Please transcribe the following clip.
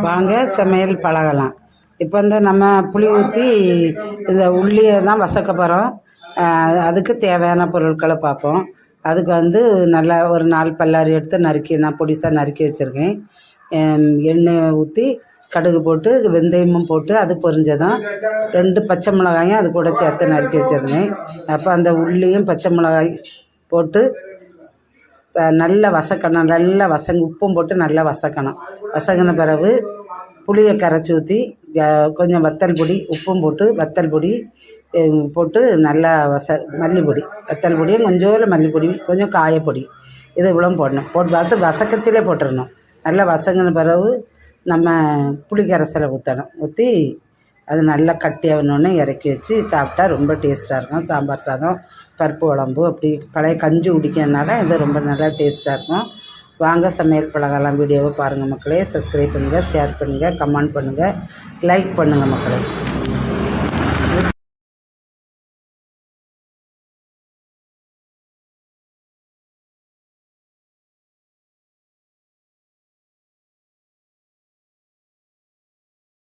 வாங்க சமையல் பழகலாம். இப்போ நம்ம புளி ஊற்றி இந்த உள்ளியை தான் வசக்க போகிறோம். அதுக்கு தேவையான பொருட்களை பார்ப்போம். அதுக்கு நல்லா ஒரு 4 பல்லாரி எடுத்து நான் பொடிசாக நறுக்கி வச்சுருக்கேன். எண்ணெய் ஊற்றி கடுகு போட்டு வெந்தயமும் போட்டு அது பொரிஞ்சதும் 2 பச்சை மிளகாயும் அது கூட சேர்த்து நறுக்கி வச்சுருந்தேன். அப்போ அந்த உள்ளியும் பச்சை மிளகாய் போட்டு நல்லா வசக்கணும். நல்லா உப்பும் போட்டு நல்லா வசக்கணும். வசங்கின பிறகு புளியை கரைச்சி ஊற்றி கொஞ்சம் வத்தல் பொடி உப்பும் போட்டு வத்தல் பொடி போட்டு நல்லா மல்லிப்பொடி வத்தல் பொடியும் கொஞ்சோண்டு மல்லிப்பொடி கொஞ்சம் காயப்பொடி இது இவ்வளோ போடணும். போட்டு வசக்கத்திலே போட்டுடணும். நல்லா வசங்கின பிறகு நம்ம புளி கரைசலை ஊற்றி அது நல்லா கட்டியாகணுன்னு இறக்கி வச்சு சாப்பிட்டா ரொம்ப டேஸ்ட்டாக இருக்கும். சாம்பார் சாதம் பருப்பு குழம்பு அப்படி பழைய கஞ்சி குடிக்கிறதுனால இது ரொம்ப நல்லா டேஸ்ட்டாக இருக்கும். வாங்க சமையல் பழகலாம். வீடியோவை பாருங்கள் மக்களே. சப்ஸ்கிரைப் பண்ணுங்கள், ஷேர் பண்ணுங்கள், கமெண்ட் பண்ணுங்கள், லைக் பண்ணுங்கள் மக்களே.